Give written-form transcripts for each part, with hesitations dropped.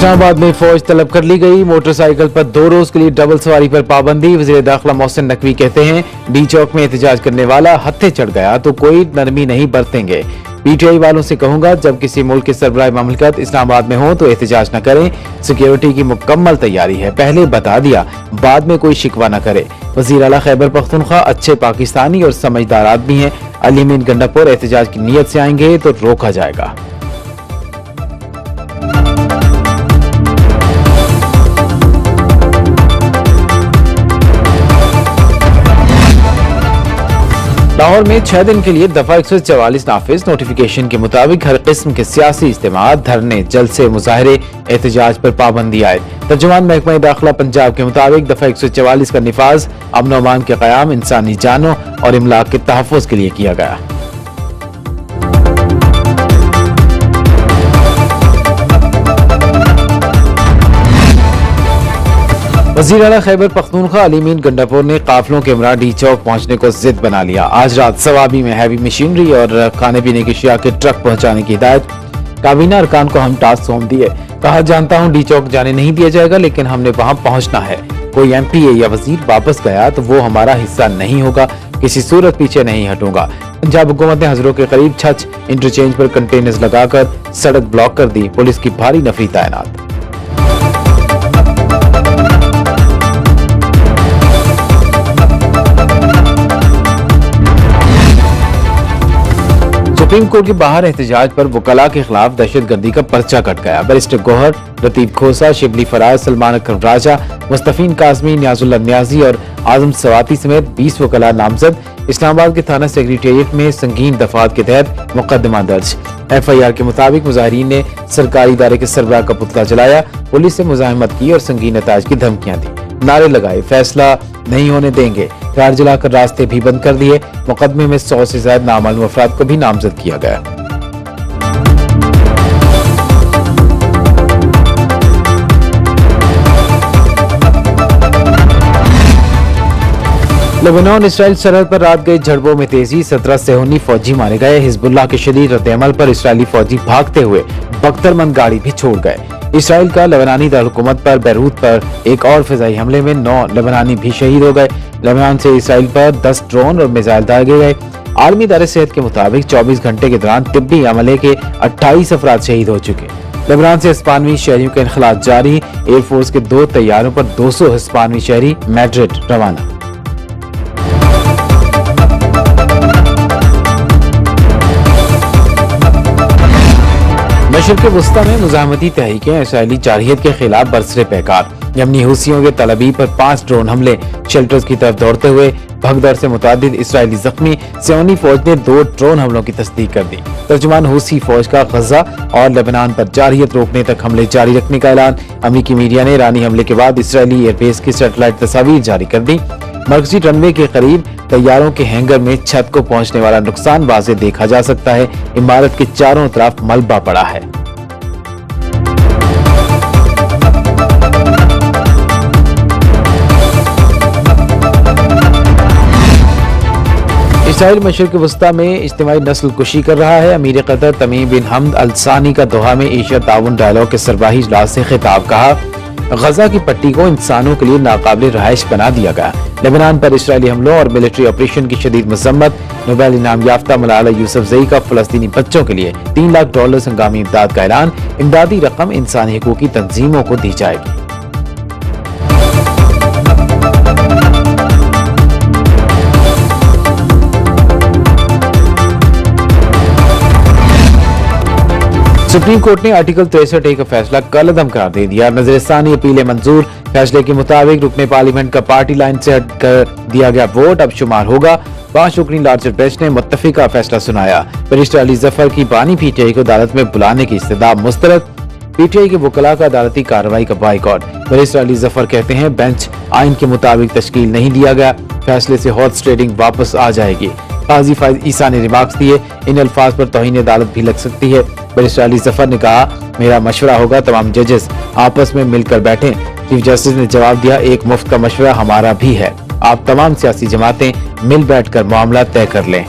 इस्लामाबाद में फौज तलब कर ली गई। मोटरसाइकिल पर 2 रोज के लिए डबल सवारी पर पाबंदी। वज़ीर दाखिला मोहसिन नकवी कहते हैं, डी चौक में एहतजाज करने वाला हत्थे चढ़ गया तो कोई नरमी नहीं बरतेंगे। पीटीआई वालों से कहूंगा, जब किसी मुल्क के सरबराह ममलकत इस्लामाबाद में हो तो एहतजाज न करें। सिक्योरिटी की मुकम्मल तैयारी है, पहले बता दिया, बाद में कोई शिकवा न करे। वज़ीर आला खैबर पख्तूनख्वा अच्छे पाकिस्तानी और समझदार आदमी हैं। अली अमीन गंडापुर एहतजाज की नीयत से आएंगे तो रोका जाएगा। लाहौर में 6 दिन के लिए दफा 144 नाफिज। नोटिफिकेशन के मुताबिक हर किस्म के सियासी इज्तिमात, धरने, जलसे, मुजाहरे, एहतजाज पर पाबंदी आयद। तर्जुमान महकमा दाखिला पंजाब के मुताबिक दफा 144 का निफाज अमन और अमान के क़याम, इंसानी जानों और इमलाक के तहफ़्फ़ुज़ के लिए किया गया। वज़ीर आला खैबर पख्तूनख्वा अली अमीन गंडापुर ने काफिलों के हमरा डी चौक पहुंचने को जिद बना लिया। आज रात सवाबी में हैवी मशीनरी और खाने पीने की अशिया के ट्रक पहुंचाने की हिदायत। काबीना अरकान को हम टास्क सौंप दिए। कहा, जानता हूं डी चौक जाने नहीं दिया जाएगा, लेकिन हमने वहां पहुंचना है। कोई एमपीए या वजीर वापस गया तो वो हमारा हिस्सा नहीं होगा, किसी सूरत पीछे नहीं हटूंगा। पंजाब हुकूमत ने हजरों के करीब छछ इंटरचेंज पर कंटेनर्स लगाकर सड़क ब्लॉक कर दी। पुलिस की भारी नफरी तैनात। सुप्रीम कोर्ट के बाहर एहतजाज पर वकला के खिलाफ दहशतगर्दी का पर्चा कट गया। बैरिस्टर गौहर, लतीफ खोसा, शिबली फराज, सलमान अकरम राजा, मुस्तफीन काजमी, न्याजुल्लाह न्याजी और आजम सवाती समेत 20 वकला नामजद। इस्लामाबाद के थाना सेक्रेटेरिएट में संगीन दफात के तहत मुकदमा दर्ज। FIR के मुताबिक मुजाहिरीन ने सरकारी इदारे के सरबराह का पुतला जलाया, पुलिस से मुजाहिमत की और संगीन नताज की धमकियां दी। नारे लगाए, फैसला नहीं होने देंगे। कार जलाकर रास्ते भी बंद कर दिए। मुकदमे में 100 से ज्यादा नामालूम अफराद को भी नामजद किया गया। लेबनान इसराइल सरहद पर रात गई झड़पों में तेजी। 17 सेहूनी फौजी मारे गए। हिजबुल्लाह के शदीद रद्द-ए-अमल पर इसराइली फौजी भागते हुए बख्तरमंद गाड़ी भी छोड़ गए। इसराइल का लेबनानी दारकूमत पर बैरूत पर एक और फिजाई हमले में 9 लेबनानी भी शहीद हो गए। लेबनान से इसराइल पर 10 ड्रोन और मिसाइल दागे गए। आलमी इदारे सेहत के मुताबिक 24 घंटे के दौरान तिब्बी अमले के 28 अफराद शहीद हो चुके। लेबनान से हिस्पानवी शहरियों का इनखलात जारी। एयरफोर्स के 2 तैयारों पर 200 हिस्पानवी शहरी मैड्रिड रवाना। मशरिक़ वस्ता में मुज़ाहमती तहरीकें इसराइली जारहियत के खिलाफ बरसरे पैकार। यमनी हुसियों के तलबी पर 5 ड्रोन हमले। शेल्टर्स की तरफ दौड़ते हुए भगदड़ से मुतादिद इसराइली जख्मी। सियोनी फौज ने 2 ड्रोन हमलों की तस्दीक कर दी। तर्जुमान हुसी फौज का गजा और लेबनान पर जारहियत रोकने तक हमले जारी रखने का ऐलान। अमेरिकी मीडिया ने ईरानी हमले के बाद इसराइली एयरबेस की सैटेलाइट तस्वीर जारी कर दी। मरकजी रनवे के करीब तैयारों के हैंगर में छत को पहुंचने वाला नुकसान वाज़े देखा जा सकता है। इमारत के चारों तरफ मलबा पड़ा है। इसराइल मशरिक़ वस्ता में इज्तिमाई नस्ल कुशी कर रहा है। अमीर कतर तमीम बिन हमद अल सानी का दोहा में एशिया ताउन डायलॉग के सरबराही इजलास से खिताब। कहा, गजा की पट्टी को इंसानों के लिए नाकाबिल रहायश बना दिया गया। लेबनान पर इसराइली हमलों और मिलिट्री ऑपरेशन की शदीद मजम्मत। नोबेल इनाम याफ्ता मलाला यूसुफजई का फलस्तीनी बच्चों के लिए $3 लाख हंगामी इमदाद का ऐलान। इमदादी रकम इंसानी हकूकी तंजीमों को दी जाएगी। सुप्रीम कोर्ट ने आर्टिकल 63A का फैसला कलअदम करार दे दिया। नजरसानी अपीलें मंजूर। फैसले के मुताबिक रुकने पार्लियामेंट का पार्टी लाइन से हट कर दिया गया वोट अब शुमार होगा। 5 रुकनी लार्जर बेंच ने मुत्तफिका फैसला सुनाया। बैरिस्टर अली जफर की बानी PTI को अदालत में बुलाने की इस्तदा मुस्तरद। PTI के वकला का अदालती कार्रवाई का बाइकॉट। बैरिस्टर अली जफर कहते हैं, बेंच आइन के मुताबिक तश्कील नहीं दिया गया। फैसले से हॉर्स ट्रेडिंग वापस आ जाएगी। काजी फाइज ईसा ने रिमार्क्स दिए, इन अल्फाज पर तौहीन अदालत भी लग सकती है। बैरिस्टर अली जफर ने कहा, मेरा मशवरा होगा तमाम जजेस आपस में मिलकर बैठें। चीफ जस्टिस ने जवाब दिया, एक मुफ्त का मशवरा हमारा भी है, आप तमाम सियासी जमातें मिल बैठकर मामला तय कर लें।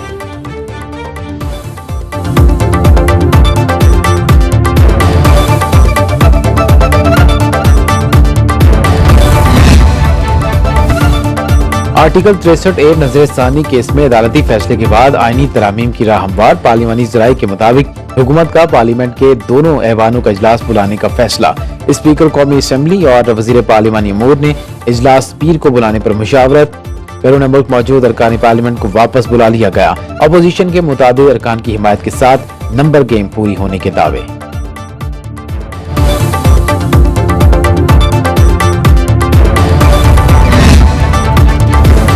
आर्टिकल 63A नजरसानी केस में अदालती फैसले के बाद आईनी तरामीम की राह हमवार। पार्लिमानी ज़राए के मुताबिक हुकूमत का पार्लियामेंट के दोनों ऐवानों का इजलास बुलाने का फैसला। स्पीकर कौमी असम्बली और वजीर पार्लिमानी अमूर ने इजलास पीर को बुलाने पर मुशावरत। बैरून मुल्क मौजूद अरकान पार्लियामेंट को वापस बुला लिया गया। अपोजिशन के मुताबिक अरकान की हिमायत के साथ नंबर गेम पूरी होने के दावे।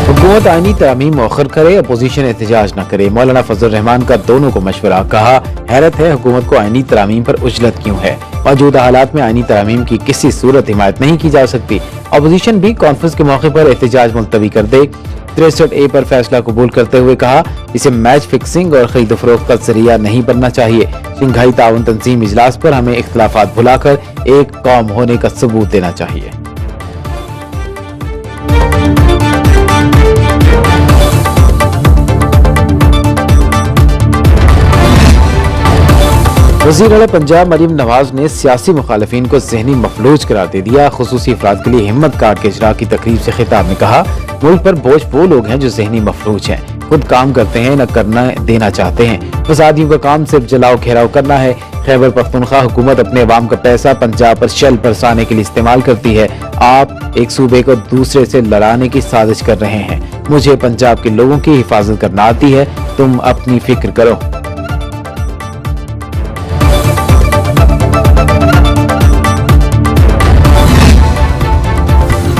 हुकूमत आईनी तरामीम मौखर करे, अपोजिशन एहतजाज न करे। मौलाना फजल रहमान का दोनों को मशवरा। कहा, हैरत है हुकूमत को आईनी तरामीम पर उजलत क्यों है। मौजूदा हालात में आईनी तरामीम की किसी सूरत हिमायत नहीं की जा सकती। अपोजिशन भी कॉन्फ्रेंस के मौके पर एहतजाज मुलतवी कर दे। 63A पर फैसला कबूल करते हुए कहा, इसे मैच फिक्सिंग और खरीद फरोख्त का जरिया नहीं बनना चाहिए। शंघाई ताउन तंजीम इजलास पर हमें इख्तलाफात भुलाकर एक कौम होने का सबूत देना चाहिए। वज़ीर आला पंजाब मरीम नवाज ने सियासी मुखालिफिन को ज़हनी मफलूज करार दे दिया। खुसूसी अफराद के लिए हिम्मत कार्ड के इजरा की तकरीब से खिताब में कहा, मुल्क पर बोझ वो लोग हैं जो ज़हनी मफलूज हैं, खुद काम करते हैं न करना देना चाहते हैं। फसादियों का काम सिर्फ जलाओ घेराव करना है। खैबर पख्तूनख्वा हुकूमत अपने अवाम का पैसा पंजाब पर शल बरसाने के लिए इस्तेमाल करती है। आप एक सूबे को दूसरे से लड़ाने की साजिश कर रहे हैं। मुझे पंजाब के लोगों की हिफाजत करना आती है, तुम अपनी फिक्र करो।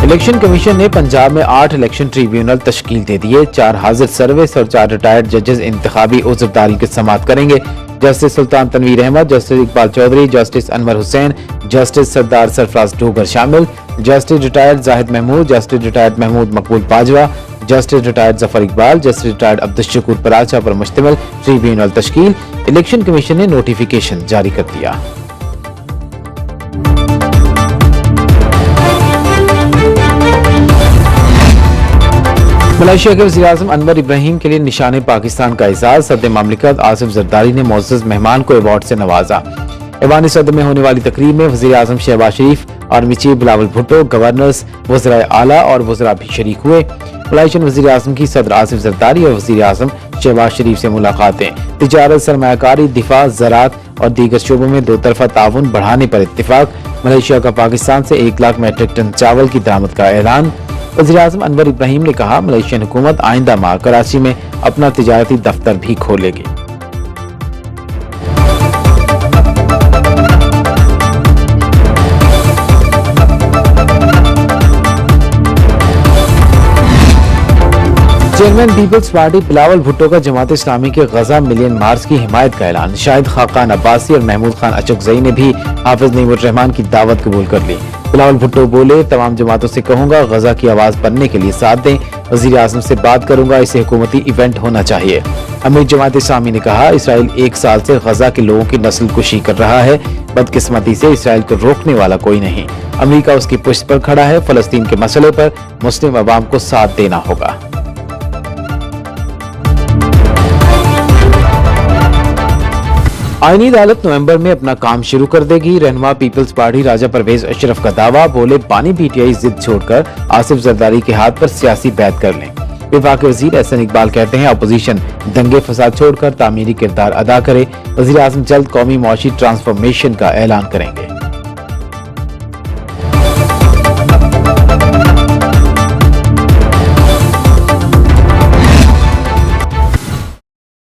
इलेक्शन कमीशन ने पंजाब में 8 इलेक्शन ट्रिब्यूनल तश्कील दे दिए। 4 हाजिर सर्विस और 4 रिटायर्ड जजेस इंतखाबी उज़्रदारी की समाअत करेंगे। जस्टिस सुल्तान Tanveer Ahmad, justice Iqbal Chaudhary, justice Anwar Hussain, justice सरदार सरफराज डोगर शामिल, justice retired Zahid Mahmood, justice retired Mahmood मकबूल Bajwa, justice retired Zafar Iqbal, justice retired Abdul Shakoor Paracha पर मुश्तमिल ट्रिब्यूनल तश्कील। इलेक्शन कमीशन ने नोटिफिकेशन जारी कर दिया। मलेशिया के वज़ीर-ए-आज़म अनवर इब्राहिम के लिए निशाने पाकिस्तान का एजाज। सदर मामलिकत आसिफ जरदारी ने मोअज़्ज़ज़ मेहमान को अवार्ड से नवाजा। ऐवान सदर में होने वाली तकरीब में वज़ीर-ए-आज़म शहबाज शरीफ, army chief Bilawal Bhutto, governors, वज़राए आला और वज़रा भी शरीक हुए। मलेशियन वज़ीर-ए-आज़म की सदर आसिफ जरदारी और वज़ीर-ए-आज़म शहबाज शरीफ से मुलाकातें। तिजारत, सरमायाकारी, दिफा, ज़राअत और दीगर शोबों में दो तरफा ताउन बढ़ाने पर इत्तिफाक। मलेशिया का पाकिस्तान से 1 लाख मेट्रिक टन चावल की दरामद का ऐलान। वज़ीर-ए-आज़म अनवर इब्राहिम ने कहा, मलेशियन हुकूमत आइंदा माह कराची में अपना तिजारती दफ्तर भी खोलेगी। Chairman Peoples Party Bilawal Bhutto का जमात इस्लामी के गजा मिलियन मार्च की हिमायत का ऐलान। शाहिद खाकान अब्बासी और महमूद खान अचकजई ने भी हाफिज नईमुर रहमान की दावत कबूल कर ली। बिलावल भुट्टो बोले, तमाम जमातों से कहूंगा गजा की आवाज बनने के लिए साथ दें। वज़ीर आज़म से बात करूंगा, इसे हुकूमती इवेंट होना चाहिए। अमीर जमात इस्लामी ने कहा, इसराइल 1 साल से गजा के लोगों की नस्ल कुशी कर रहा है। बदकिस्मती से इसराइल को रोकने वाला कोई नहीं। अमेरिका उसकी पुष्ट पर खड़ा है। फलस्तीन के मसले पर मुस्लिम अवाम को साथ देना होगा। आईनी अदालत नवंबर में अपना काम शुरू कर देगी। रहनुमा पीपल्स पार्टी राजा परवेज अशरफ का दावा। बोले, बानी पीटीआई जिद छोड़कर आसिफ जरदारी के हाथ पर सियासी बैत कर लें। विफाक वजीर एहसन इकबाल कहते हैं, अपोजिशन दंगे फसाद छोड़कर तामीरी किरदार अदा करे। वज़ीर आज़म जल्द कौमी मुआशी ट्रांसफॉर्मेशन का ऐलान करेंगे।